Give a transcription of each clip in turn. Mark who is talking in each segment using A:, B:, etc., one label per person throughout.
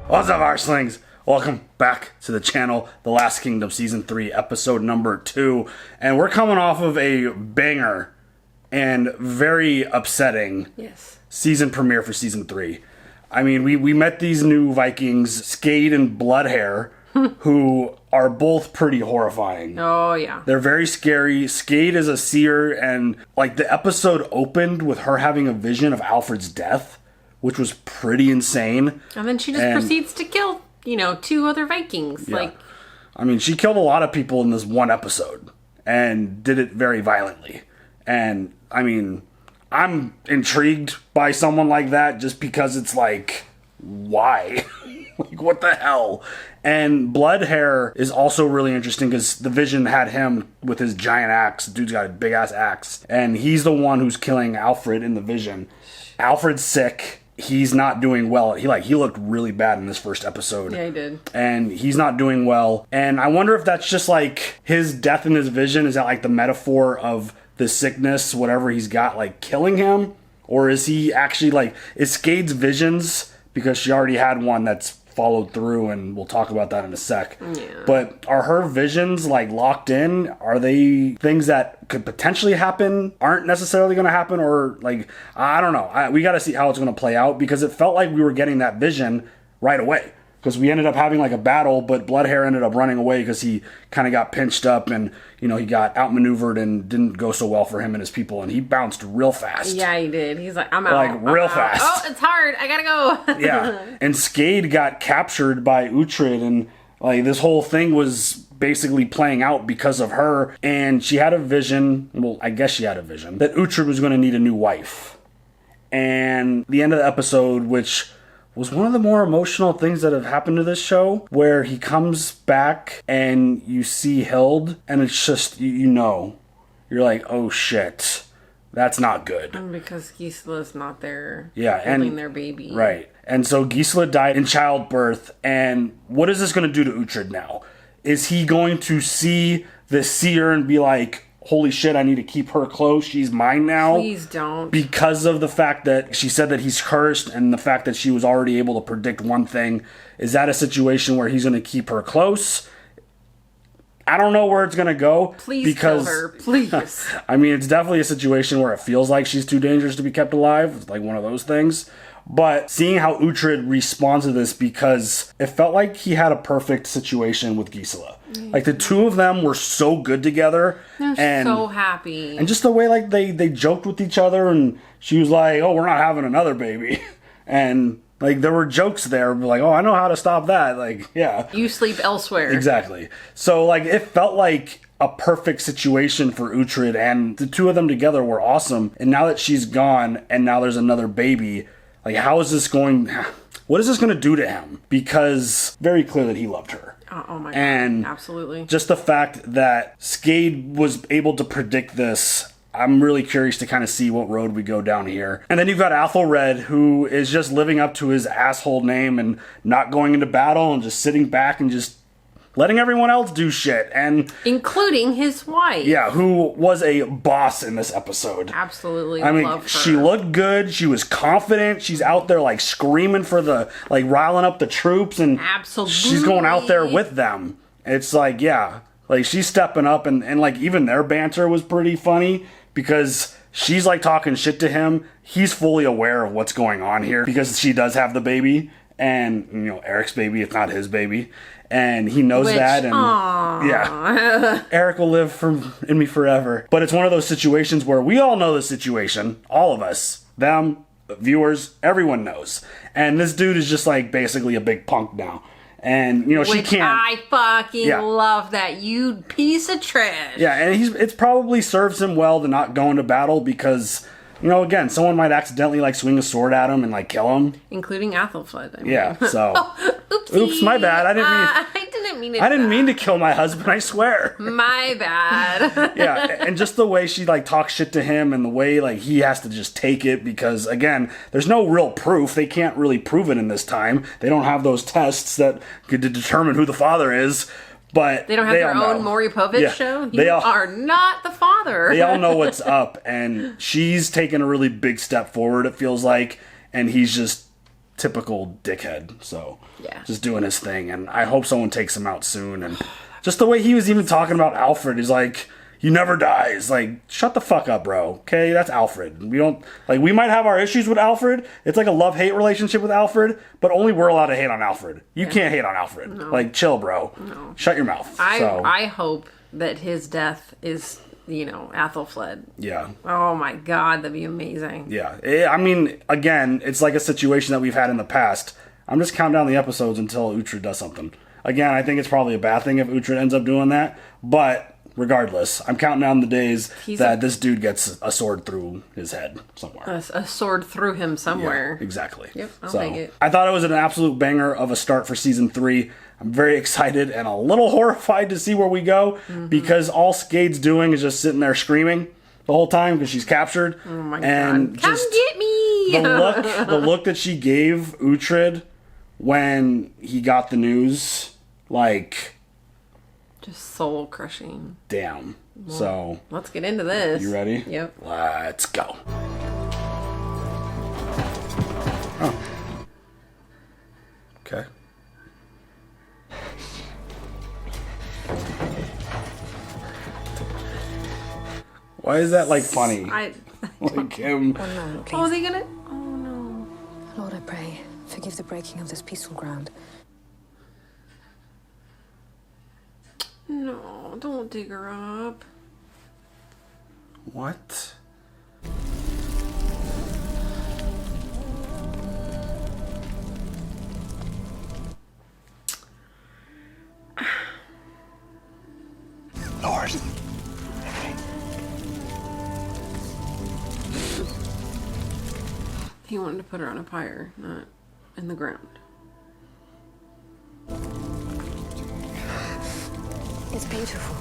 A: What's up, Arslings? Welcome back to the channel, The Last Kingdom Season 3, Episode number 2. And we're coming off of a banger and very upsetting season premiere for Season 3. I mean, we met these new Vikings, Skade and Bloodhair, who are both pretty horrifying.
B: Oh, yeah.
A: They're very scary. Skade is a seer, and like the episode opened with her having a vision of Alfred's death, which was pretty insane.
B: And then she just proceeds to kill, two other Vikings.
A: Yeah. I mean, she killed a lot of people in this one episode and did it very violently. And, I mean, I'm intrigued by someone like that just because it's like, why? Like, what the hell? And Bloodhair is also really interesting because the vision had him with his giant axe. Dude's got a big-ass axe. And he's the one who's killing Alfred in the vision. Alfred's sick. He's not doing well. He looked really bad in this first episode.
B: Yeah, he did.
A: And he's not doing well. And I wonder if that's just like his death in his vision. Is that like the metaphor of the sickness, whatever he's got, like killing him? Or is he actually like, is Skade's visions, because she already had one that's followed through, and we'll talk about that in a sec.
B: Yeah.
A: But are her visions like locked in? Are they things that could potentially happen, aren't necessarily going to happen? Or like, I don't know. We got to see how it's going to play out, because it felt like we were getting that vision right away. Because we ended up having like a battle, but Bloodhair ended up running away because he kind of got pinched up and, he got outmaneuvered and didn't go so well for him and his people. And he bounced real fast.
B: Yeah, he did. He's like, I'm out.
A: Like, real fast.
B: Oh, it's hard. I gotta go.
A: Yeah. And Skade got captured by Uhtred, and like this whole thing was basically playing out because of her. And she had a vision, well, I guess she had a vision, that Uhtred was going to need a new wife. And the end of the episode, which was one of the more emotional things that have happened to this show, where he comes back and you see Hild, and it's just, you're like, oh shit, that's not good.
B: And because Gisela's not there,
A: holding
B: their baby.
A: Right. And so Gisela died in childbirth, and what is this going to do to Uhtred now? Is he going to see the seer and be like, holy shit, I need to keep her close, she's mine now?
B: Please don't.
A: Because of the fact that she said that he's cursed, and the fact that she was already able to predict one thing. Is that a situation where he's going to keep her close? I don't know where it's going to go.
B: Please kill her, please.
A: I mean, it's definitely a situation where it feels like she's too dangerous to be kept alive. It's like one of those things. But seeing how Uhtred responds to this, because it felt like he had a perfect situation with Gisela. Like, the two of them were so good together.
B: They're so happy.
A: And just the way, like, they joked with each other, and she was like, oh, we're not having another baby. And, like, there were jokes there, like, oh, I know how to stop that. Like, yeah.
B: You sleep elsewhere.
A: Exactly. So, like, it felt like a perfect situation for Uhtred, and the two of them together were awesome. And now that she's gone, and now there's another baby, like, what is this going to do to him? Because very clear that he loved her.
B: Oh my God.
A: And
B: absolutely.
A: Just the fact that Skade was able to predict this, I'm really curious to kind of see what road we go down here. And then you've got Alfred, who is just living up to his asshole name and not going into battle and just sitting back and just letting everyone else do shit. And
B: including his wife.
A: Yeah, who was a boss in this episode.
B: Absolutely.
A: I mean,
B: love her.
A: She looked good. She was confident. She's out there like screaming for riling up the troops, and
B: absolutely,
A: she's going out there with them. It's like, yeah, like she's stepping up, and like even their banter was pretty funny, because she's like talking shit to him. He's fully aware of what's going on here because she does have the baby, and Eric's baby, it's not his baby. And he knows that, and yeah, Eric will live in me forever. But it's one of those situations where we all know the situation, all of us, them, viewers, everyone knows. And this dude is just like basically a big punk now. And she can't.
B: I fucking love that, you piece of trash.
A: Yeah, and it's probably serves him well to not go into battle, because again, someone might accidentally like swing a sword at him and like kill him,
B: including Alfred. I mean.
A: Yeah, so
B: oops,
A: my bad. I didn't mean to
B: to
A: kill my husband, I swear.
B: My bad.
A: Yeah, and just the way she like talks shit to him, and the way like he has to just take it, because again, there's no real proof. They can't really prove it in this time. They don't have those tests that could determine who the father is. But
B: they don't have their own Maury Povich show? You are not the father.
A: They all know what's up, and she's taken a really big step forward, it feels like, and he's just typical dickhead. So
B: yeah,
A: just doing his thing, and I hope someone takes him out soon. And just the way he was even talking about Alfred is like, he never dies. Like, shut the fuck up, bro. Okay, that's Alfred. We don't like. We might have our issues with Alfred. It's like a love-hate relationship with Alfred, but only we're allowed to hate on Alfred. You can't hate on Alfred.
B: No.
A: Like, chill, bro.
B: No.
A: Shut your mouth.
B: I hope that his death is, Athelflaed.
A: Yeah.
B: Oh my God, that'd be amazing.
A: Yeah. I mean, again, it's like a situation that we've had in the past. I'm just counting down the episodes until Uhtred does something. Again, I think it's probably a bad thing if Uhtred ends up doing that, but regardless, I'm counting down the days that this dude gets a sword through his head somewhere.
B: A sword through him somewhere.
A: Yeah, exactly.
B: Yep, I'll take it.
A: I thought it was an absolute banger of a start for season 3. I'm very excited and a little horrified to see where we go, because all Skade's doing is just sitting there screaming the whole time because she's captured.
B: Oh my
A: God.
B: Come get me!
A: The look that she gave Uhtred when he got the news, like,
B: just soul crushing.
A: Damn.
B: Well,
A: so
B: let's get into this.
A: You ready?
B: Yep.
A: Let's go. Oh. Okay. Why is that like funny? Like him.
C: One moment, please.
B: Oh, are they gonna? Oh no.
C: Lord, I pray, forgive the breaking of this peaceful ground.
B: No, don't dig her up.
A: What?
D: Lord.
B: He wanted to put her on a pyre, not in the ground.
C: It's beautiful.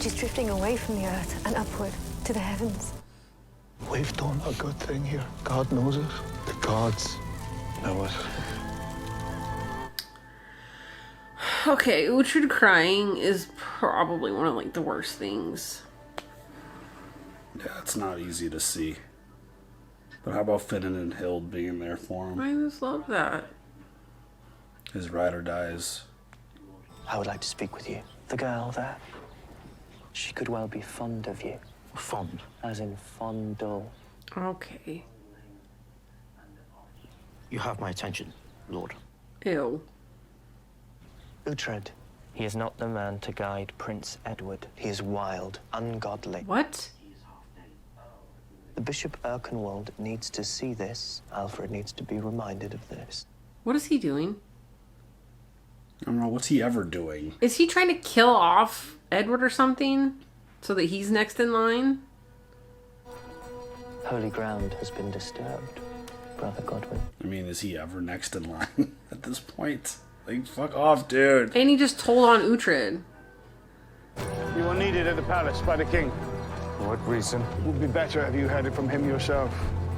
C: She's drifting away from the earth and upward to the heavens.
D: We've done a good thing here. God knows it. The gods know it.
B: Okay, Uhtred crying is probably one of like the worst things.
A: Yeah, it's not easy to see. But how about Finn and Hild being there for him?
B: I just love that.
A: His rider dies.
E: I would like to speak with you. The girl there. She could well be fond of you.
D: Fond?
E: As in fondle.
B: Okay.
F: You have my attention, Lord.
B: Ew.
E: Uhtred. He is not the man to guide Prince Edward. He is wild, ungodly.
B: What?
E: The Bishop Erkenwald needs to see this. Alfred needs to be reminded of this.
B: What is he doing?
A: I don't know, what's he ever doing?
B: Is he trying to kill off Edward or something? So that he's next in line?
E: Holy ground has been disturbed, Brother Godwin.
A: I mean, is he ever next in line at this point? Like, fuck off, dude.
B: And he just told on Uhtred.
G: You are needed at the palace by the king.
D: For what reason?
G: It would be better if you heard it from him yourself.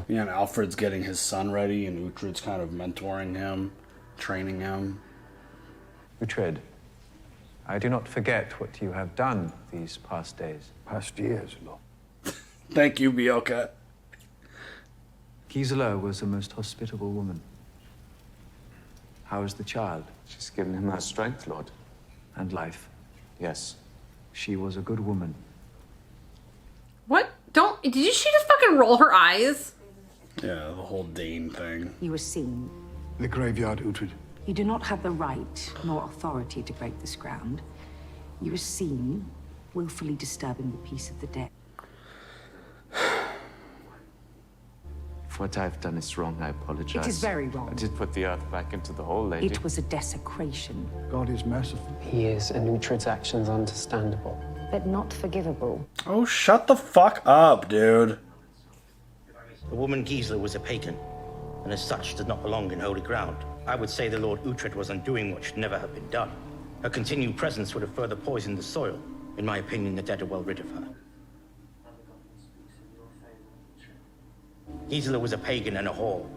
A: Yeah, and Alfred's getting his son ready, and Uhtred's kind of mentoring him, training him.
H: Uhtred, I do not forget what you have done these past days.
G: Past years, Lord.
A: Thank you, Bioka.
H: Gisela was a most hospitable woman. How is the child?
I: She's given him her strength, Lord.
H: And life.
I: Yes.
H: She was a good woman.
B: What? Did she just fucking roll her eyes?
A: Yeah, the whole Dane thing.
J: You were seen.
G: The graveyard, Uhtred.
J: You do not have the right nor authority to break this ground. You were seen, willfully disturbing the peace of the dead.
I: If what I've done is wrong, I apologize.
J: It is very wrong.
I: I did put the earth back into the hole, lady.
J: It was a desecration.
G: God is merciful.
E: He is, and Uhtred's actions understandable.
J: But not forgivable.
A: Oh, shut the fuck up, dude.
F: The woman Gisela was a pagan, and as such did not belong in holy ground. I would say the Lord Uhtred was undoing what should never have been done. Her continued presence would have further poisoned the soil. In my opinion, the dead are well rid of her. Gisela was a pagan and a whore,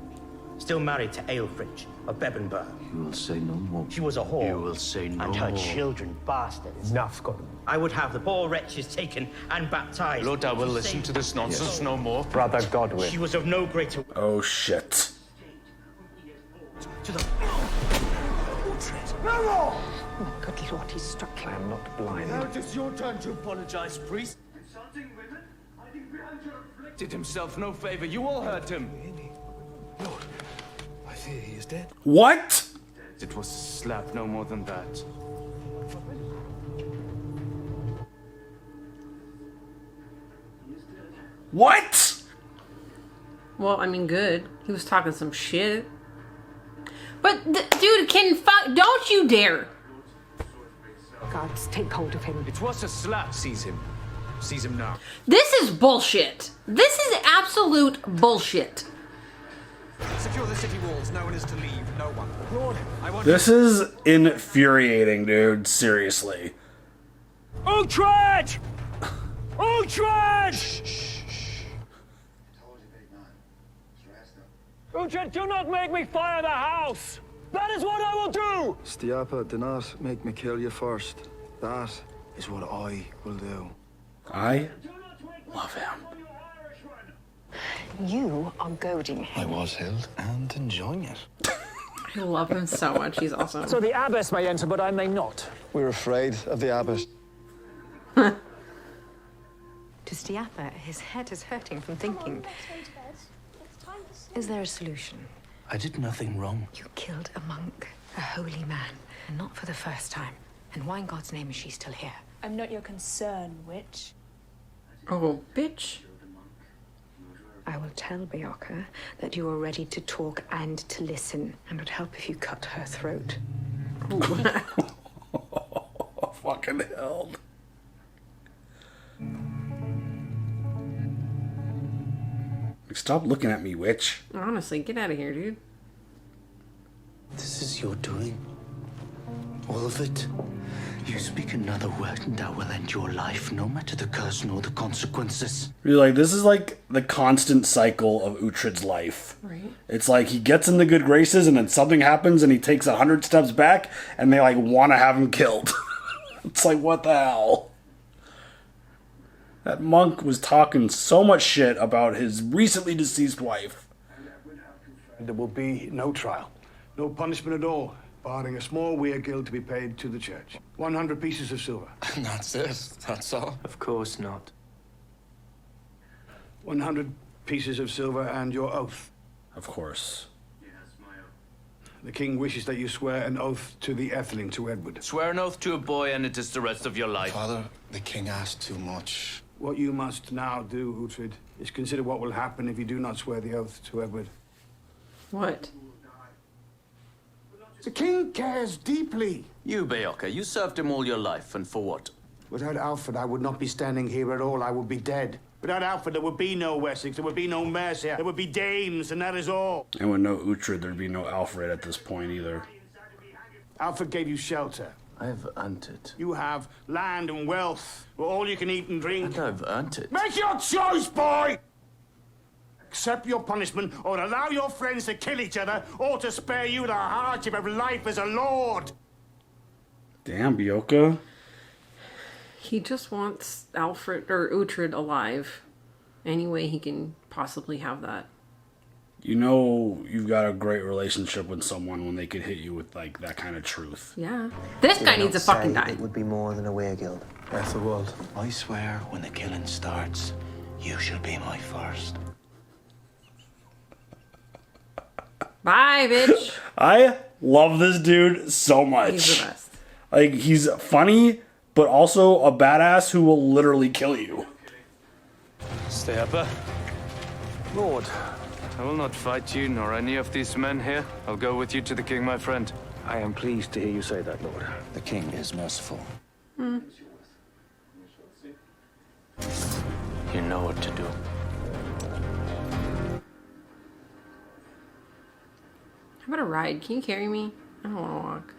F: still married to Alfred of Bebenberg.
I: You will say no more.
F: She was a whore.
I: You will say no
F: and her
I: more.
F: children bastards.
G: Enough, Godwin.
F: I would have the poor wretches taken and baptized.
I: Lord, I will listen to this nonsense no more.
E: Brother Godwin.
F: She was of no greater...
A: Oh, shit.
J: thought he struck you.
H: I am not blind.
K: Now it is your turn to apologize, priest. Did himself no favor. You all hurt him.
D: Lord, I fear he is dead.
A: What?
K: It was a slap, no more than that.
A: What?
B: Well, I mean, good. He was talking some shit. But, dude, don't you dare.
J: Guards, take hold of him.
K: It was a slap.
H: Seize him. Seize him now.
B: This is bullshit. This is absolute bullshit.
L: Secure the city walls. No one is to leave. No one.
D: Lord,
L: I want
A: This is infuriating, dude. Seriously.
K: Uhtred! Uhtred! Uhtred, do not make me fire the house! That is what I will do!
M: Stiapa, do not make me kill you first. That is what I will do.
A: I love him.
J: You are goading him.
D: I was held and enjoying it.
B: I love him so much. He's awesome.
K: So the abbess may enter, but I may not.
M: We're afraid of the abbess.
J: To Stiapa, his head is hurting from thinking. Is there a solution?
F: I did nothing wrong.
J: You killed a monk, a holy man, and not for the first time. And why in God's name is she still here?
C: I'm not your concern, witch.
B: Oh, bitch.
J: I will tell Beoka that you are ready to talk and to listen, and would help if you cut her throat.
A: Fucking hell. Stop looking at me, witch.
B: Honestly, get out of here, dude.
F: This is your doing. All of it. You speak another word and that will end your life, no matter the curse nor the consequences.
A: Really, like, this is like the constant cycle of Uhtred's life.
B: Right.
A: It's like he gets in the good graces and then something happens and he takes 100 steps back and they like want to have him killed. It's like, what the hell? That monk was talking so much shit about his recently deceased wife.
G: There will be no trial, no punishment at all, barring a small weir guild to be paid to the church. 100 pieces of silver.
D: And that's it. That's all.
E: Of course not.
G: 100 pieces of silver and your oath.
A: Of course.
G: The king wishes that you swear an oath to the Etheling, to Edward.
K: Swear an oath to a boy and it is the rest of your life.
D: Father, the king asked too much.
G: What you must now do, Uhtred, is consider what will happen if you do not swear the oath to Edward.
B: What?
G: The king cares deeply.
K: You, Beoka, you served him all your life, and for what?
G: Without Alfred, I would not be standing here at all. I would be dead. Without Alfred, there would be no Wessex, there would be no Mercia, there would be dames, and that is all.
A: And with no Uhtred, there'd be no Alfred at this point either.
G: Alfred gave you shelter.
K: I have earned it.
G: You have land and wealth, all you can eat and drink.
K: And I've earned it.
G: Make your choice, boy! Accept your punishment, or allow your friends to kill each other, or to spare you the hardship of life as a lord.
A: Damn, Beoka.
B: He just wants Alfred or Uhtred alive. Any way he can possibly have that.
A: You know you've got a great relationship with someone when they could hit you with like that kind of truth.
B: Yeah. This guy needs to fucking die.
E: It would be more than a weregild.
M: Ethelwald.
F: I swear, when the killing starts, you shall be my first.
B: Bye, bitch.
A: I love this dude so much.
B: He's the best.
A: Like, he's funny, but also a badass who will literally kill you.
K: Stay up, Lord, I will not fight you, nor any of these men here. I'll go with you to the king, my friend.
M: I am pleased to hear you say that, Lord.
F: The king is merciful.
B: Hmm.
K: You know what to do.
B: How about a ride? Can you carry me? I don't want to walk.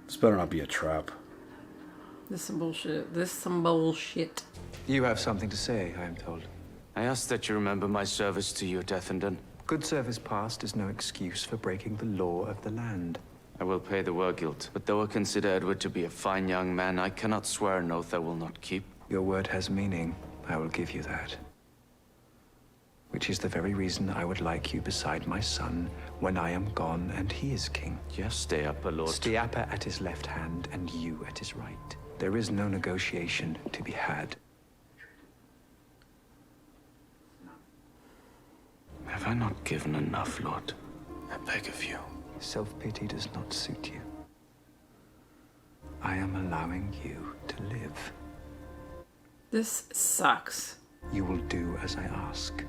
A: This better not be a trap.
B: This is some bullshit. This is some bullshit.
H: You have something to say, I am told.
K: I ask that you remember my service to you, Deathenden.
H: Good service past is no excuse for breaking the law of the land.
K: I will pay the weregild, but though I consider Edward to be a fine young man, I cannot swear an oath I will not keep.
H: Your word has meaning. I will give you that. which is the very reason I would like you beside my son when I am gone and he is king.
I: Yes, stay up, Lord.
H: Stay up at his left hand and you at his right. There is no negotiation to be had.
I: Have I not given enough, Lord? I beg of you.
H: Self-pity does not suit you. I am allowing you to live.
B: This sucks.
H: You will do as I ask.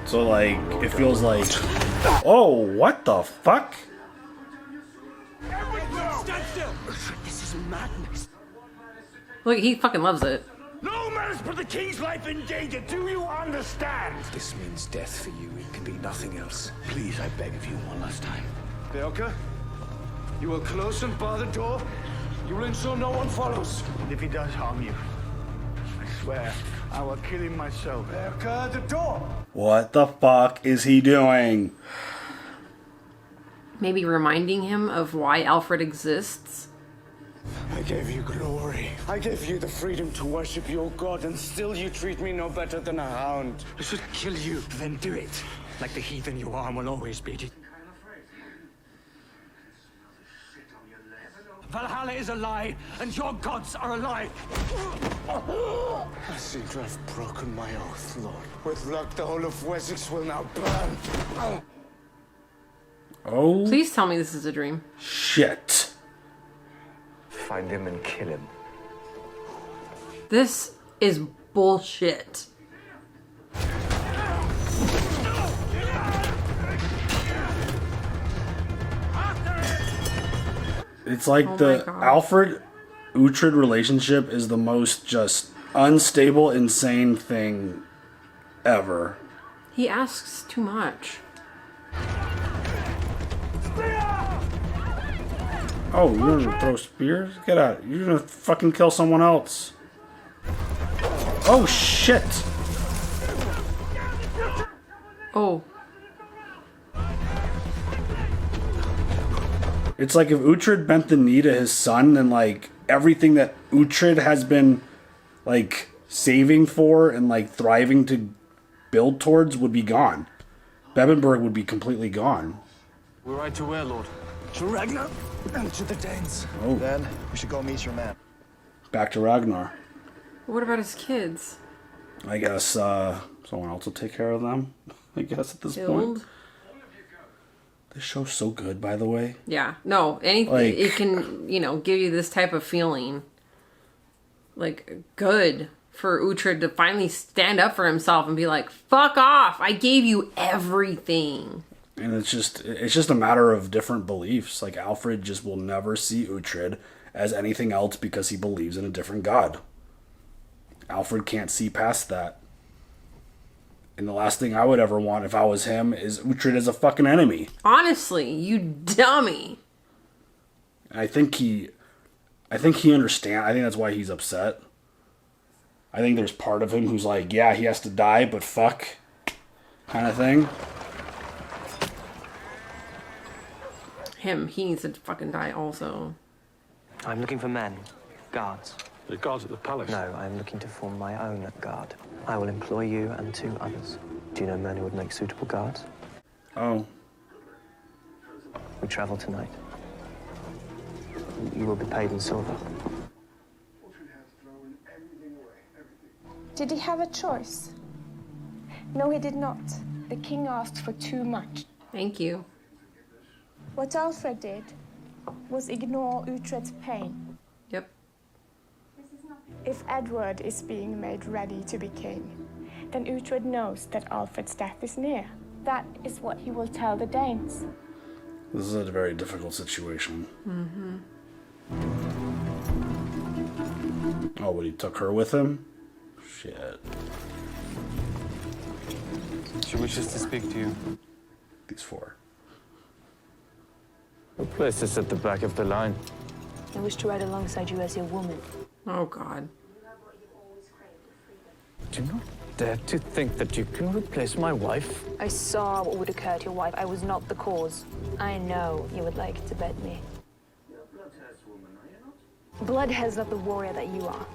A: So, like, it feels like... Oh, what the fuck?
L: Stand still! This is madness.
B: Look, he fucking loves it.
G: No man's put the king's life in danger. Do you understand?
M: This means death for you. It can be nothing else.
G: Please, I beg of you one last time.
M: Beoka, you will close and bar the door. You will ensure no one follows.
G: And if he does harm you, I swear I will kill him myself.
M: Beoka, the door!
A: What the fuck is he doing?
B: Maybe reminding him of why Alfred exists.
M: I gave you glory. I gave you the freedom to worship your god, and still you treat me no better than a hound. I should kill you.
L: Then do it. Like the heathen you are and will always be. Valhalla is a lie, and your gods are a lie.
M: I seem to have broken my oath, Lord. With luck, the whole of Wessex will now burn.
A: Oh.
B: Please tell me this is a dream.
A: Shit.
H: Find him and kill him.
B: This is bullshit.
A: It's like the Alfred Uhtred relationship is the most just unstable, insane thing ever.
B: He asks too much.
A: Oh, you're gonna throw spears? Get out. You're gonna fucking kill someone else. Oh, shit.
B: Oh.
A: It's like if Uhtred bent the knee to his son, then like everything that Uhtred has been like saving for and like thriving to build towards would be gone. Bebenberg would be completely gone.
L: We're right to where, Lord?
M: To Ragnar and to the Danes.
A: Oh.
M: Then we should go meet your man.
A: Back to Ragnar.
B: What about his kids?
A: I guess someone else will take care of them. I guess at this point. This show's so good, by the way.
B: Yeah. No, anything
A: Like-
B: it can, you know, give you this type of feeling. Like, good for Uhtred to finally stand up for himself and be like, fuck off, I gave you everything.
A: And it's just a matter of different beliefs. Like Alfred just will never see Uhtred as anything else because he believes in a different god. Alfred can't see past that. And the last thing I would ever want if I was him is Uhtred as a fucking enemy.
B: Honestly, you dummy.
A: And I think he understands. I think that's why he's upset. I think there's part of him who's like, yeah, he has to die, but fuck, kind of thing.
B: He needs to fucking die also.
E: I'm looking for men, guards.
L: The guards at the palace?
E: No, I'm looking to form my own guard. I will employ you and 2 others. Do you know men who would make suitable guards?
A: Oh.
E: We travel tonight. You will be paid in silver.
N: Did he have a choice? No, he did not. The king asked for too much.
B: Thank you.
N: What Alfred did was ignore Uhtred's pain.
B: Yep.
N: If Edward is being made ready to be king, then Uhtred knows that Alfred's death is near. That is what he will tell the Danes.
A: This is a very difficult situation.
B: Mm-hmm.
A: Oh, but he took her with him? Shit.
K: She wishes to speak to you.
A: These 4.
K: Her place is at the back of the line.
C: I wish to ride alongside you as your woman.
B: Oh, God.
K: Do not dare to think that you can replace my wife.
C: I saw what would occur to your wife. I was not the cause. I know you would like to bet me. Blood has not the warrior that you are.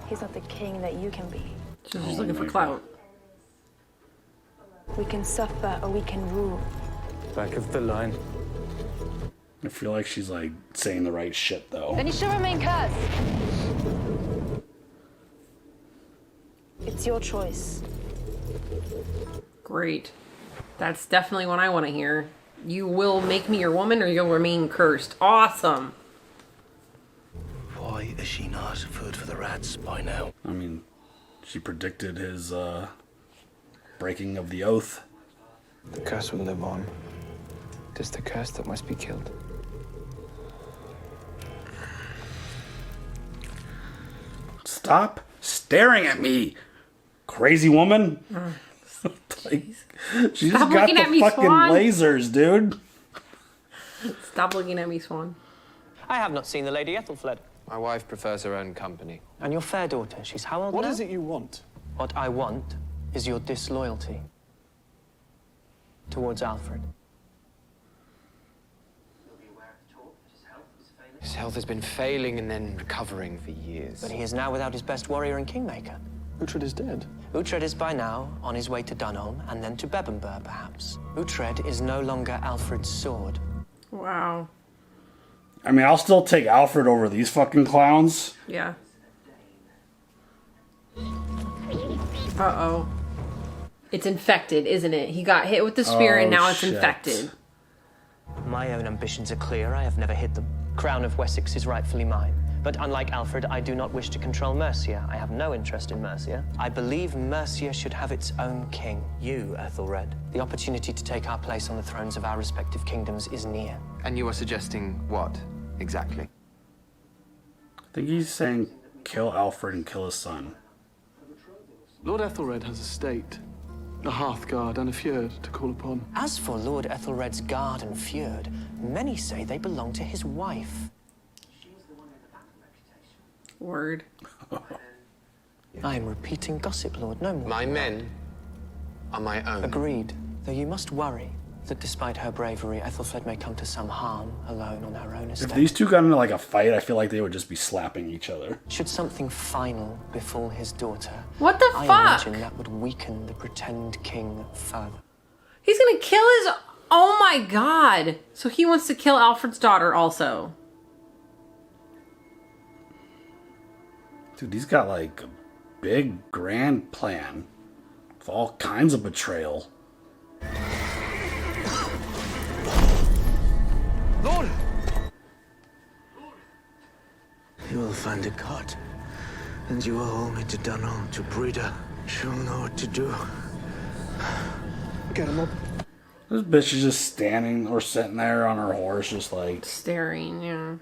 C: He's not the king that you can be.
B: She's just looking for clout.
C: We can suffer or we can rule.
K: Back of the line.
A: I feel like she's like saying the right shit though.
C: Then you should remain cursed. It's your choice.
B: Great. That's definitely what I want to hear. You will make me your woman or you'll remain cursed. Awesome.
F: Why is she not food for the rats by now?
A: I mean, she predicted his breaking of the oath.
O: The curse will live on. It is the curse that must be killed.
A: Stop staring at me, crazy woman. Like, she just got the fucking lasers, dude.
B: Stop looking at me, Swan.
E: I have not seen the Lady Ethelfled.
O: My wife prefers her own company.
E: And your fair daughter, she's how old now?
L: What is it you want?
E: What I want is your disloyalty towards Alfred.
O: His health has been failing and then recovering for years.
E: But he is now without his best warrior and kingmaker.
L: Uhtred is dead.
E: Uhtred is by now on his way to Dunholm and then to Bebbanburg, perhaps. Uhtred is no longer Alfred's sword.
B: Wow.
A: I mean, I'll still take Alfred over these fucking clowns.
B: Yeah. Uh-oh. It's infected, isn't it? He got hit with the spear and now it's infected.
E: My own ambitions are clear. I have never hid them. Crown of Wessex is rightfully mine. But unlike Alfred, I do not wish to control Mercia. I have no interest in Mercia. I believe Mercia should have its own king. You, Ethelred. The opportunity to take our place on the thrones of our respective kingdoms is near.
O: And you are suggesting what, exactly?
A: I think he's saying kill Alfred and kill his son.
L: Lord Ethelred has a state, a Hearthguard and a Fjord to call upon.
E: As for Lord Ethelred's guard and Fjord, many say they belong to his wife.
B: Word.
E: I am repeating gossip, Lord, no more.
O: My men are my own.
E: Agreed. Though you must worry that despite her bravery, Ethelfled may come to some harm alone on her own estate.
A: If these two got into like a fight, I feel like they would just be slapping each other.
E: Should something final befall his daughter,
B: what the
E: I
B: fuck?
E: imagine that would weaken the pretend king further.
B: He's gonna kill his... Oh my god. So he wants to kill Alfred's daughter also.
A: Dude, he's got like a big grand plan with all kinds of betrayal.
F: Lord! You will find a cot, and you will hold me to Dunholm to Breda. She'll know what to do.
L: Get him up.
A: This bitch is just standing or sitting there on her horse, just like...
B: Staring, yeah.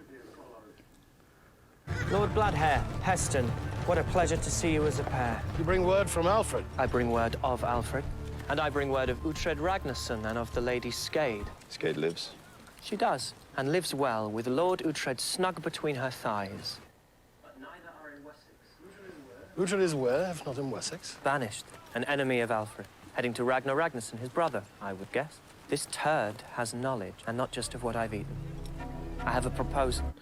E: Lord Bloodhair, Heston, what a pleasure to see you as a pair.
L: You bring word from Alfred?
E: I bring word of Alfred, and I bring word of Uhtred Ragnarsson and of the Lady Skade.
D: Skade lives.
E: She does, and lives well, with Lord Uhtred snug between her thighs. But neither are in Wessex.
L: Uhtred is where, if not in Wessex?
E: Banished, an enemy of Alfred, heading to Ragnar Ragnarsson, his brother, I would guess. This turd has knowledge, and not just of what I've eaten. I have a proposal.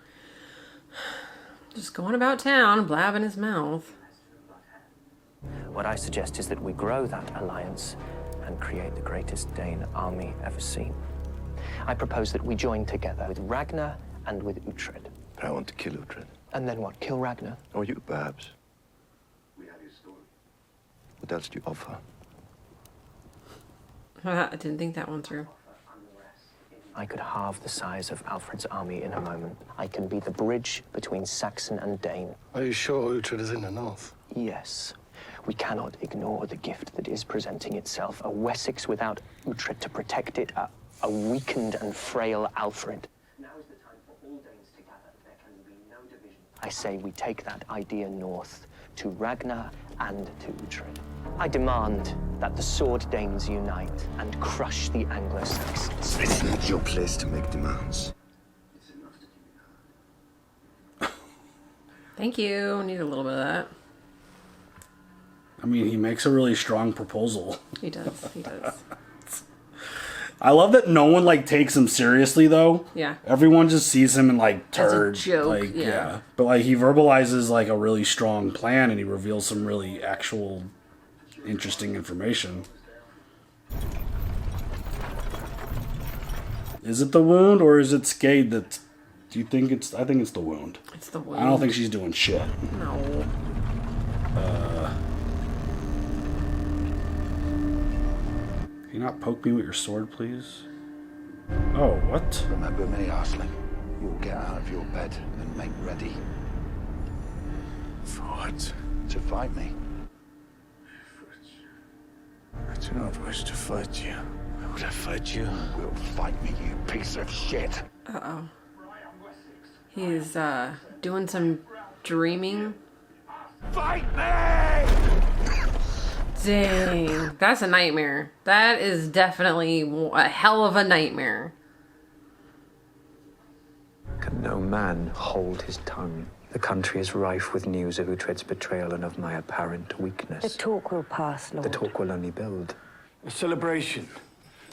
B: Just going about town, blabbing his mouth.
E: What I suggest is that we grow that alliance and create the greatest Dane army ever seen. I propose that we join together with Ragnar and with Uhtred.
D: I want to kill Uhtred.
E: And then what, kill Ragnar?
D: Or you, perhaps. What else do you offer?
B: I didn't think that one through.
E: I could halve the size of Alfred's army in a moment. I can be the bridge between Saxon and Dane.
L: Are you sure Uhtred is in the north?
E: Yes. We cannot ignore the gift that is presenting itself. A Wessex without Uhtred to protect it. A weakened and frail Alfred. Now is the time for all Danes to gather. There can be no division. I say we take that idea north to Ragnar and to Uhtred. I demand that the Sword Danes unite and crush the Anglo-Saxons.
D: It's not your place to make demands.
B: Thank you. Need a little bit of that.
A: I mean, he makes a really strong proposal.
B: He does. He does.
A: I love that no one like takes him seriously though.
B: Yeah.
A: Everyone just sees him in like
B: As a
A: turd.
B: joke,
A: like,
B: yeah.
A: But like he verbalizes like a really strong plan and he reveals some really actual interesting information. Is it the wound or is it Skade that do you think it's I think it's the wound.
B: It's the wound.
A: I don't think she's doing shit.
B: No.
A: Can you not poke me with your sword, please? Oh, what?
D: Remember me, Arslan. You'll get out of your bed and make ready.
M: For what?
D: To fight me.
M: I do not wish to fight you. Why would I fight you?
D: You will fight me, you piece of shit.
B: Uh-oh. He's, doing some dreaming.
M: Fight me!
B: Dang. That's a nightmare. That is definitely a hell of a nightmare.
H: Can no man hold his tongue? The country is rife with news of Uhtred's betrayal and of my apparent weakness.
J: The talk will pass, Lord.
H: The talk will only build.
G: A celebration.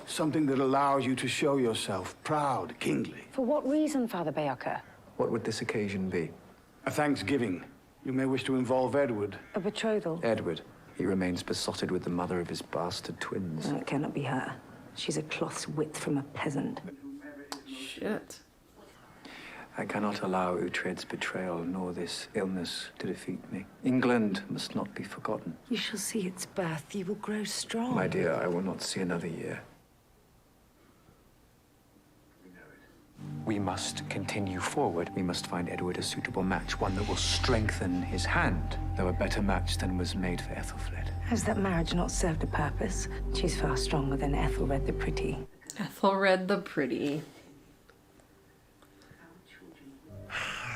G: Something that allows you to show yourself proud, kingly.
J: For what reason, Father Beoka?
H: What would this occasion be?
G: A thanksgiving. You may wish to involve Edward.
J: A betrothal?
H: Edward. He remains besotted with the mother of his bastard twins.
J: No, it cannot be her. She's a cloth's width from a peasant.
B: Shit.
H: I cannot allow Uhtred's betrayal nor this illness to defeat me. England must not be forgotten.
J: You shall see its birth. You will grow strong.
H: My dear, I will not see another year. We must continue forward. We must find Edward a suitable match, one that will strengthen his hand, though a better match than was made for Ethelfled.
J: Has that marriage not served a purpose? She's far stronger than Ethelred the Pretty.
B: Ethelred the Pretty.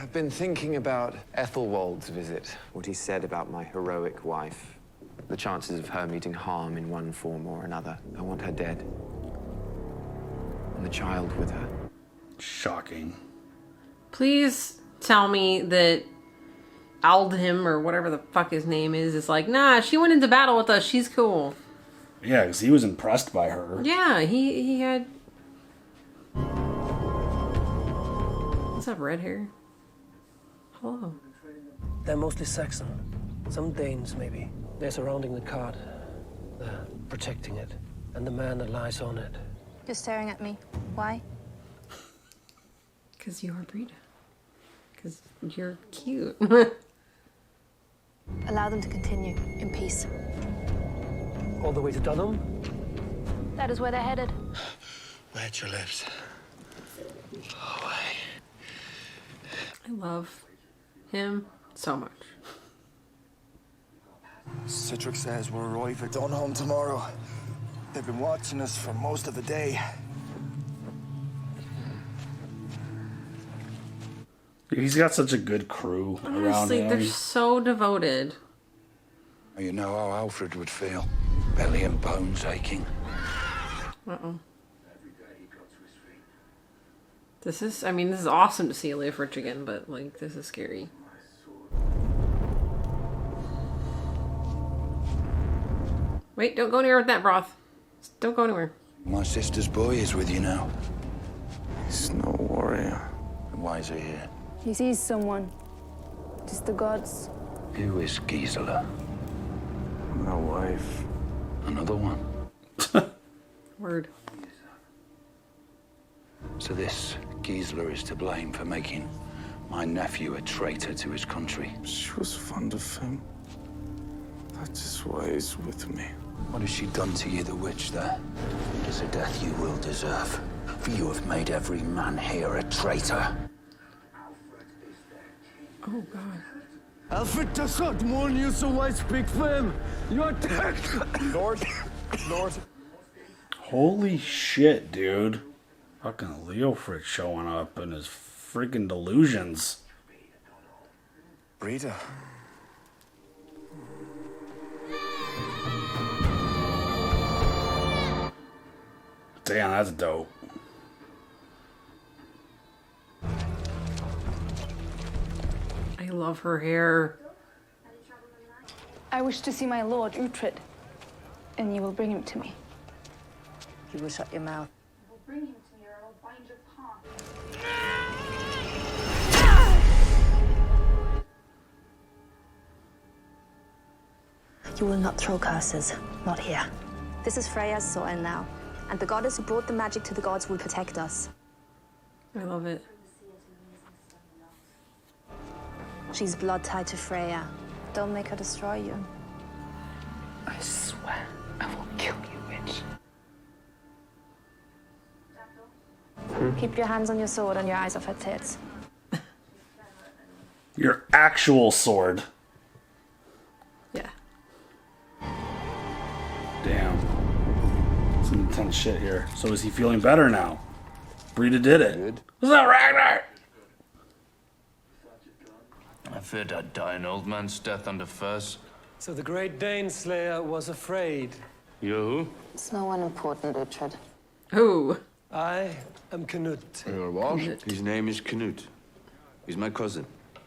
I: I've been thinking about Ethelwald's visit, what he said about my heroic wife. The chances of her meeting harm in one form or another. I want her dead. And the child with her.
A: Shocking.
B: Please tell me that Aldhim, or whatever the fuck his name is like, nah, she went into battle with us. She's cool.
A: Yeah, because he was impressed by her.
B: Yeah, he had... What's up, red hair? Hello.
P: They're mostly Saxon. Some Danes, maybe. They're surrounding the cart. They're protecting it. And the man that lies on it.
Q: You're staring at me. Why?
B: Because you are Brita. Because you're cute.
Q: Allow them to continue in peace.
P: All the way to Dunham?
Q: That is where they're headed.
M: Wet your lips.
B: I love him so much.
R: Citric says we'll arrive at Dunham tomorrow. They've been watching us for most of the day.
A: He's got such a good crew around
B: Honestly,
A: him.
B: they're so devoted.
D: You know how Alfred would feel. Belly and bones aching.
B: Uh-oh. This is awesome to see Leif Rich again, but, like, this is scary. Wait, don't go anywhere with that broth. Don't go anywhere.
D: My sister's boy is with you now.
M: He's no warrior.
D: And why is he here?
N: He sees someone. Just the gods.
D: Who is Gisela?
M: My wife.
D: Another one.
B: Word.
D: So this Gisela is to blame for making my nephew a traitor to his country.
M: She was fond of him. That is why he's with me.
D: What has she done to you, the witch, there? It is a death you will deserve. For you have made every man here a traitor.
B: Oh, God.
M: Alfred does not warn you, so I speak for him. You are dead.
R: Lord.
A: Holy shit, dude. Fucking Leofrid showing up in his freaking delusions.
R: Brita.
A: Damn, that's dope.
B: I love her hair.
N: I wish to see my lord, Uhtred. And you will bring him to me.
J: You will shut your mouth.
S: Bring him to me or I will bind your palm.
C: You will not throw curses. Not here.
Q: This is Freya's soil now, and the goddess who brought the magic to the gods will protect us.
B: I love it.
Q: She's blood tied to Freya. Don't make her destroy you.
E: I swear I will kill you, bitch.
Q: Keep your hands on your sword and your eyes off her tits.
A: Your actual sword.
B: Yeah.
A: Damn. Some intense shit here. So is he feeling better now? Brita did it.
K: Good.
A: What's up, Ragnar?
K: I feared I'd die an old man's death under Furs.
P: So the great Dane Slayer was afraid.
K: You?
Q: It's no one important, Uhtred.
B: Who?
P: I am Canute.
T: You're what? His name is Canute. He's my cousin.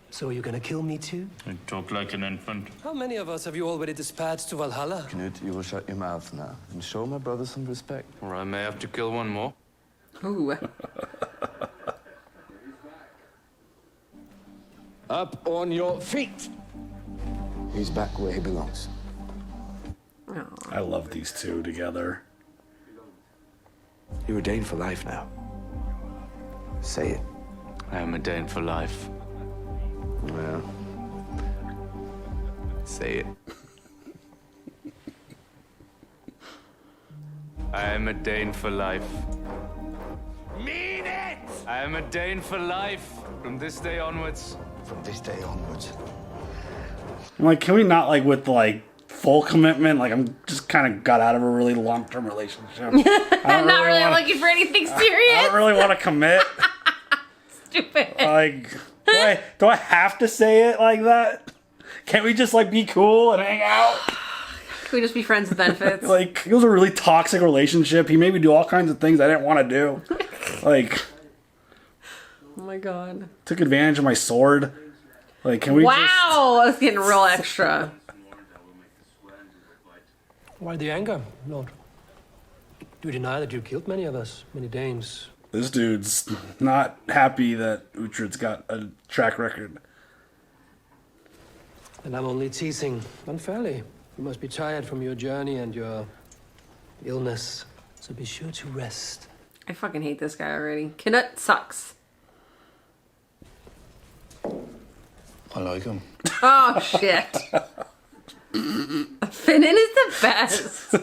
P: So you're gonna kill me too?
K: You talk like an infant.
P: How many of us have you already dispatched to Valhalla?
T: Canute, you will shut your mouth now and show my brother some respect.
K: Or I may have to kill one more.
B: Ooh.
T: Up on your feet! He's back where he belongs.
A: I love these two together.
T: You're a Dane for life now. Say it.
K: I am a Dane for life.
T: Well, say it.
K: I am a Dane for life.
G: Mean it!
K: I am a Dane for life. From this day onwards.
T: From this day onwards.
A: I'm like, can we not like with like full commitment? Like I'm just kind of got out of a really long-term relationship.
B: I'm not really looking for anything serious.
A: I don't really want to commit.
B: Stupid.
A: Like, do I have to say it like that? Can't we just like be cool and hang out?
B: Can we just be friends with benefits?
A: Like, it was a really toxic relationship. He made me do all kinds of things I didn't want to do. Like,
B: oh my god.
A: took advantage of my sword. Like, can we
B: Wow, that's getting real extra.
P: Why the anger, Lord? Do you deny that you killed many of us, many Danes?
A: This dude's not happy that Uhtred's got a track record.
P: And I'm only teasing, unfairly. You must be tired from your journey and your illness, so be sure to rest.
B: I fucking hate this guy already. Canute sucks.
T: I like him.
B: Oh shit. Finnan is the best.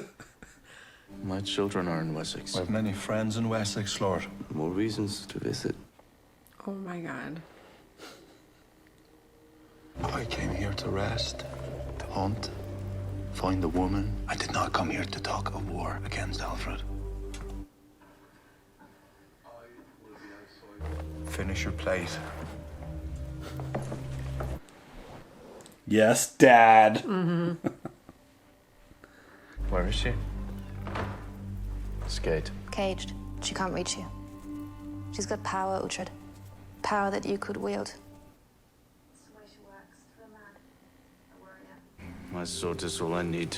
T: My children are in Wessex.
R: I have many friends in Wessex, Lord.
T: More reasons to visit.
B: Oh my god.
R: I came here to rest, to hunt, find a woman. I did not come here to talk of war against Alfred. Finish your plate.
A: Yes, Dad.
B: Mm-hmm.
T: Where is she? Skade.
Q: Caged. She can't reach you. She's got power, Uhtred. Power that you could wield.
K: My sword is all I need.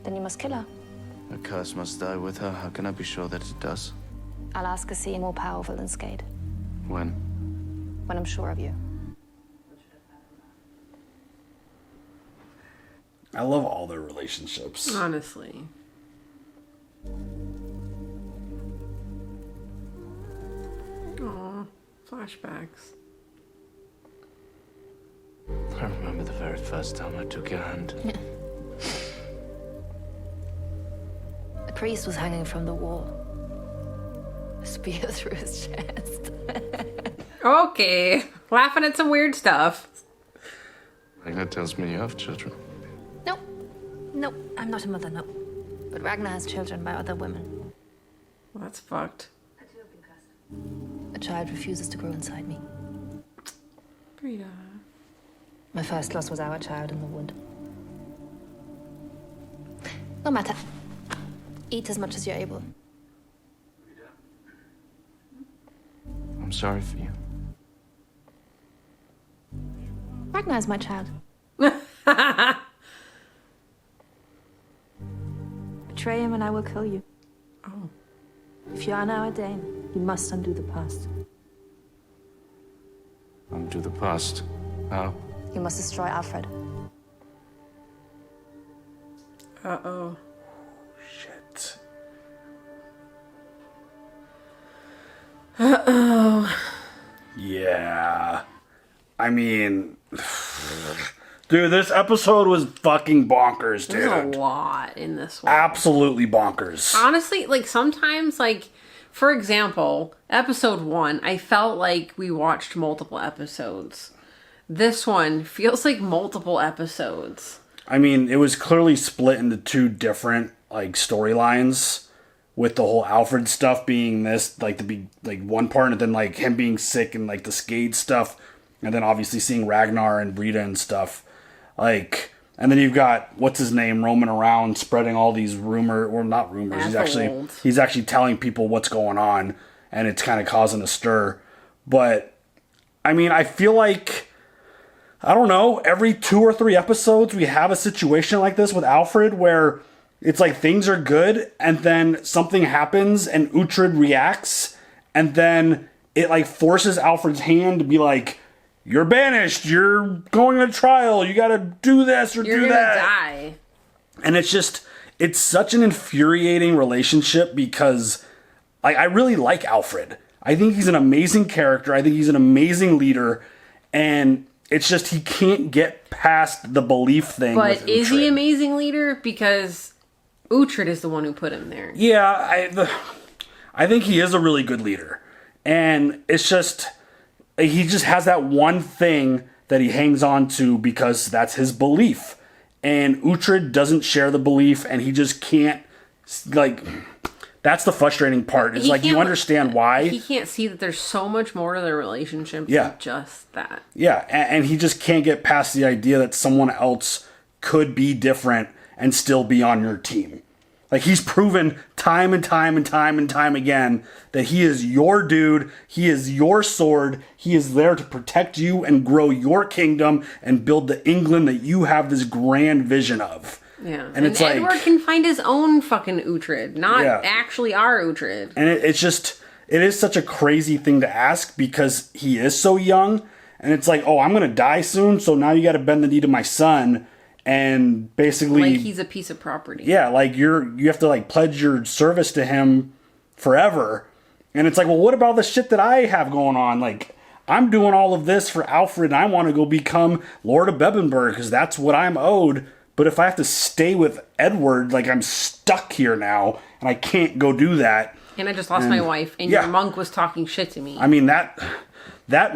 Q: Then you must kill her.
K: A curse must die with her. How can I be sure that it does?
Q: I'll ask a sea more powerful than Skade.
K: When?
Q: When I'm sure of you.
A: I love all their relationships.
B: Honestly. Aw, flashbacks.
K: I remember the very first time I took your hand.
Q: The priest was hanging from the wall. A spear through his chest.
B: Okay. Laughing at some weird stuff.
K: Ragnar tells me you have children.
Q: No, I'm not a mother, no. But Ragnar has children by other women.
B: Well, that's fucked.
Q: A child refuses to grow inside me.
B: Brita.
Q: My first loss was our child in the wood. No matter. Eat as much as you're able.
K: I'm sorry for you.
Q: Ragnar's my child. Betray him and I will kill you.
B: Oh.
J: If you are now a Dane, you must undo the past.
K: Undo the past. How?
Q: You must destroy Alfred.
B: Uh-oh.
A: Shit.
B: Uh-oh.
A: Yeah. I mean, dude, this episode was fucking bonkers, dude.
B: There's a lot in this one.
A: Absolutely bonkers.
B: Honestly, like, sometimes, like, for example, episode 1, I felt like we watched multiple episodes. This one feels like multiple episodes.
A: I mean, it was clearly split into two different, like, storylines, with the whole Alfred stuff being this, like, one part, and then, like, him being sick and, like, the Skade stuff, and then obviously seeing Ragnar and Brita and stuff. Like, and then you've got, what's his name, roaming around, spreading all these not rumors, he's actually telling people what's going on, and it's kind of causing a stir. But, I mean, I feel like, I don't know, every 2 or 3 episodes we have a situation like this with Alfred where it's like things are good and then something happens and Uhtred reacts and then it like forces Alfred's hand to be like, you're banished, you're going to trial, you gotta do this or
B: You're
A: do
B: gonna
A: that.
B: die.
A: And it's such an infuriating relationship because I really like Alfred. I think he's an amazing character. I think he's an amazing leader. And it's just he can't get past the belief thing.
B: But is he amazing leader? Because Uhtred is the one who put him there.
A: Yeah, I think he is a really good leader. And it's just, he just has that one thing that he hangs on to because that's his belief. And Uhtred doesn't share the belief and he just can't, like, that's the frustrating part. It's like, you understand why.
B: He can't see that there's so much more to their relationship
A: Yeah.
B: than just that.
A: Yeah, and he just can't get past the idea that someone else could be different and still be on your team. Like, he's proven time and time and time and time again that he is your dude, he is your sword, he is there to protect you and grow your kingdom and build the England that you have this grand vision of.
B: Yeah.
A: And it's
B: Edward
A: like,
B: can find his own fucking Uhtred, not
A: Yeah.
B: actually our Uhtred.
A: and it's just, it is such a crazy thing to ask because he is so young, and it's like, oh, I'm gonna die soon, so now you gotta bend the knee to my son, and basically,
B: Like he's a piece of property.
A: yeah, like you have to like pledge your service to him forever. And it's like, well, what about the shit that I have going on? Like, I'm doing all of this for Alfred and I want to go become Lord of Bebbanburg because that's what I'm owed. But if I have to stay with Edward, like I'm stuck here now and I can't go do that.
B: And I just lost my wife and
A: yeah.
B: your monk was talking shit to me.
A: I mean, that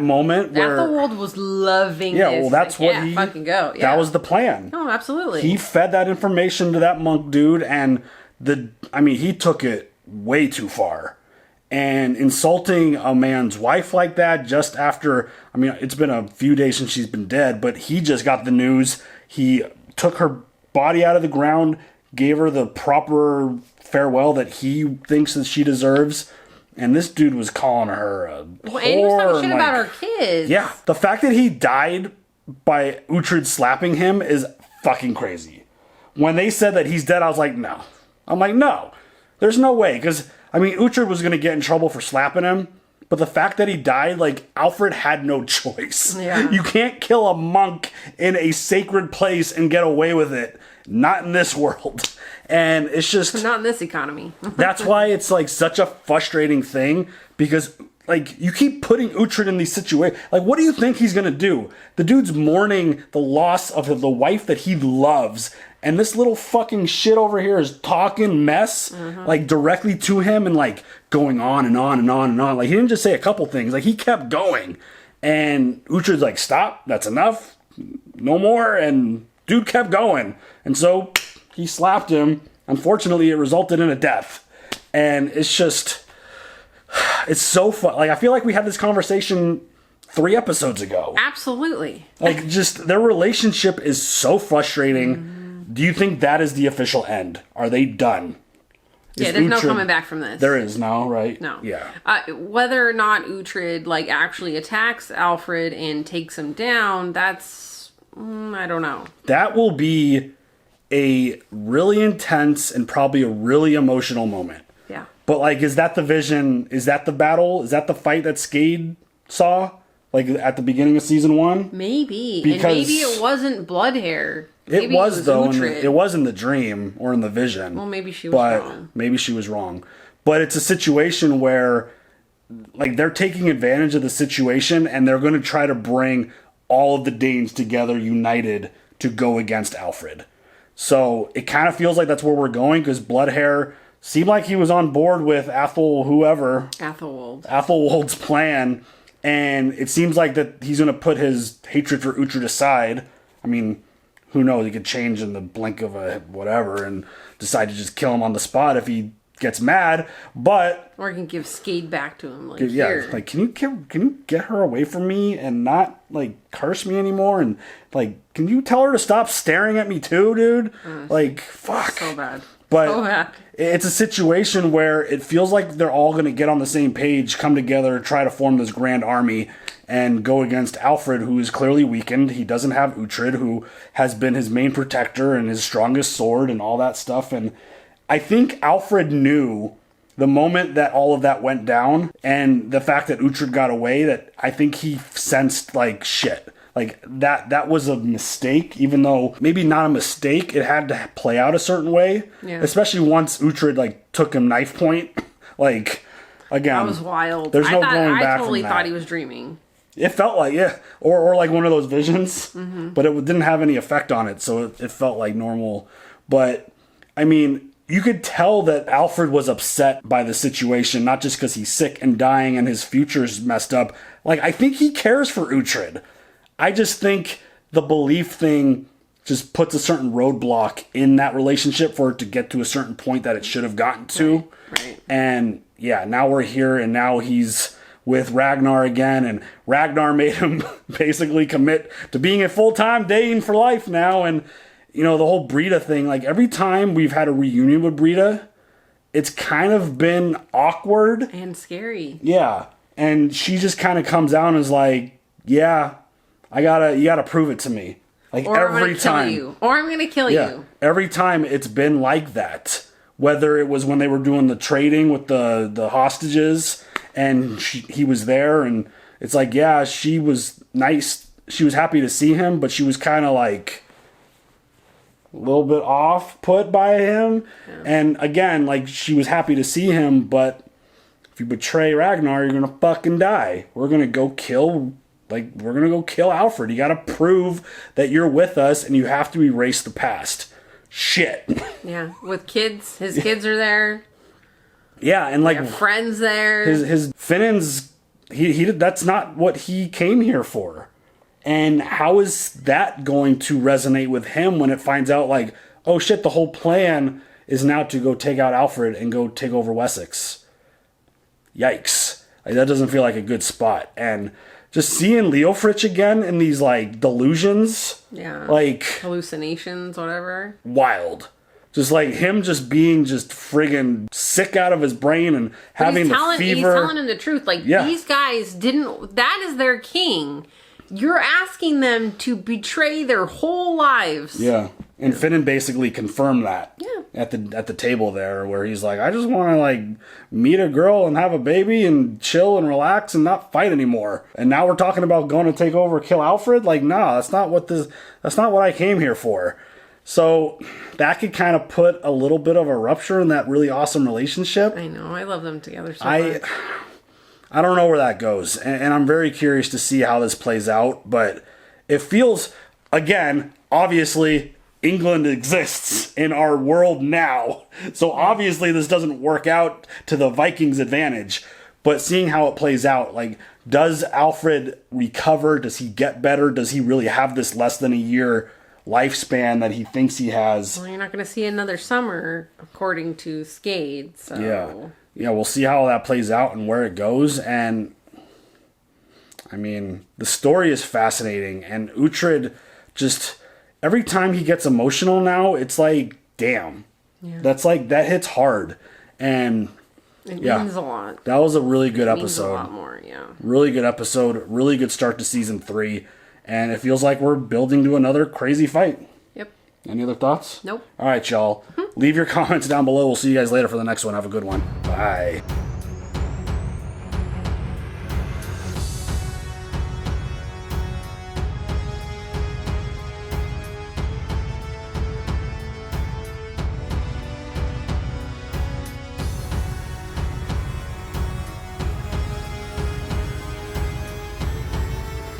A: moment where
B: Ethelwald was loving
A: yeah,
B: this.
A: well, that's
B: like,
A: what
B: yeah,
A: he
B: fucking go. Yeah.
A: That was the plan.
B: Oh, absolutely.
A: He fed that information to that monk dude, and he took it way too far. And insulting a man's wife like that just after, it's been a few days since she's been dead, but he just got the news. He took her body out of the ground, gave her the proper farewell that he thinks that she deserves. And this dude was calling her a whore.
B: And he was talking shit about her kids.
A: Yeah. The fact that he died by Uhtred slapping him is fucking crazy. When they said that he's dead, I was like, no. I'm like, no. There's no way. Because, Uhtred was going to get in trouble for slapping him. But the fact that he died, like, Alfred had no choice.
B: Yeah.
A: You can't kill a monk in a sacred place and get away with it. Not in this world. And it's just...
B: Not in this economy.
A: That's why it's like such a frustrating thing because like you keep putting Uhtred in these situations. Like, what do you think he's gonna do? The dude's mourning the loss of the wife that he loves, and this little fucking shit over here is talking mess like directly to him and like going on and on and on and on. Like, he didn't just say a couple things. Like, he kept going, and Uhtred's like, "Stop! That's enough. No more." And dude kept going, and so he slapped him. Unfortunately, it resulted in a death. And it's just, it's so fun. Like, I feel like we had this conversation 3 episodes ago.
B: Absolutely.
A: Like, just their relationship is so frustrating. Do you think that is the official end? Are they done?
B: Yeah, there's no coming back from this.
A: There is now, right?
B: No.
A: Yeah.
B: Whether or not Uhtred, like, actually attacks Alfred and takes him down, that's, I don't know.
A: That will be a really intense and probably a really emotional moment.
B: Yeah.
A: But, like, is that the vision? Is that the battle? Is that the fight that Skade saw? Like, at the beginning of season 1?
B: Maybe.
A: Because
B: and maybe it wasn't blood hair. Maybe
A: it was though.
B: Uhtred.
A: It was in the dream or in the vision.
B: Well, maybe she was wrong.
A: Maybe she was wrong. But it's a situation where, like, they're taking advantage of the situation and they're going to try to bring all of the Danes together, united, to go against Alfred. So it kind of feels like that's where we're going, because Bloodhair seemed like he was on board with Athelwold's plan, and it seems like that he's going to put his hatred for Uhtred aside. I mean, who knows? He could change in the blink of a whatever and decide to just kill him on the spot if he gets mad. But
B: or he can give Skade back to him. Like,
A: yeah,
B: here.
A: like can you get her away from me and not like curse me anymore? And like, can you tell her to stop staring at me too, dude? Like, fuck.
B: So bad.
A: But
B: so bad.
A: It's a situation where it feels like they're all going to get on the same page, come together, try to form this grand army, and go against Alfred, who is clearly weakened. He doesn't have Uhtred, who has been his main protector and his strongest sword and all that stuff. And I think Alfred knew the moment that all of that went down and the fact that Uhtred got away, that I think he sensed like shit. Like that was a mistake, even though maybe not a mistake. It had to play out a certain way, especially once Uhtred like took him knife point. Like, again,
B: that was wild.
A: There's no going back
B: I totally
A: from that.
B: thought he was dreaming.
A: It felt like, yeah, or like one of those visions, but it didn't have any effect on it, so it felt like normal. But I mean, you could tell that Alfred was upset by the situation, not just because he's sick and dying and his future's messed up. Like, I think he cares for Uhtred. I just think the belief thing just puts a certain roadblock in that relationship for it to get to a certain point that it should have gotten to.
B: Right.
A: And yeah, now we're here, and now he's with Ragnar again, and Ragnar made him basically commit to being a full-time Dane for life now. And you know, the whole Brita thing, like every time we've had a reunion with Brita, it's kind of been awkward
B: and scary.
A: Yeah, and she just kind of comes out and is like, yeah, you gotta prove it to me. Like,
B: or
A: every
B: I'm gonna
A: time.
B: Kill you. Or I'm gonna kill you.
A: Every time it's been like that. Whether it was when they were doing the trading with the hostages and he was there, and it's like, yeah, she was nice. She was happy to see him, but she was kind of like a little bit off put by him. Yeah. And again, like, she was happy to see him, but if you betray Ragnar, you're gonna fucking die. We're gonna go kill Alfred. You gotta prove that you're with us, and you have to erase the past. Shit.
B: Yeah, with kids. His kids are there.
A: Yeah, and like
B: friends there.
A: His Finn's he that's not what he came here for. And how is that going to resonate with him when it finds out, like, oh shit, the whole plan is now to go take out Alfred and go take over Wessex? Yikes. Like, that doesn't feel like a good spot. And just seeing Leofrich again in these, like, delusions.
B: Yeah.
A: Like,
B: hallucinations, whatever.
A: Wild. Just like him just being just friggin' sick out of his brain and having the fever.
B: He's telling him the truth. Like, these guys didn't... That is their king. You're asking them to betray their whole lives.
A: Yeah. And Finnan basically confirmed that.
B: Yeah.
A: At the table there, where he's like, I just want to like meet a girl and have a baby and chill and relax and not fight anymore. And now we're talking about going to take over, kill Alfred. Like, nah, that's not what I came here for. So that could kind of put a little bit of a rupture in that really awesome relationship.
B: I know. I love them together so much.
A: I don't know where that goes, and I'm very curious to see how this plays out. But it feels, again, obviously, England exists in our world now. So obviously this doesn't work out to the Vikings' advantage. But seeing how it plays out, like, does Alfred recover? Does he get better? Does he really have this less than a year lifespan that he thinks he has?
B: Well, you're not going to see another summer, according to Skade. So.
A: Yeah, we'll see how that plays out and where it goes. And, I mean, the story is fascinating. And Uhtred just... Every time he gets emotional now, it's like, damn. Yeah. That's like, that hits hard. And
B: it means a lot.
A: That was a really good episode.
B: Means a lot more, yeah.
A: Really good episode. Really good start to season 3. And it feels like we're building to another crazy fight.
B: Yep.
A: Any other thoughts?
B: Nope.
A: All right, y'all. Leave your comments down below. We'll see you guys later for the next one. Have a good one. Bye.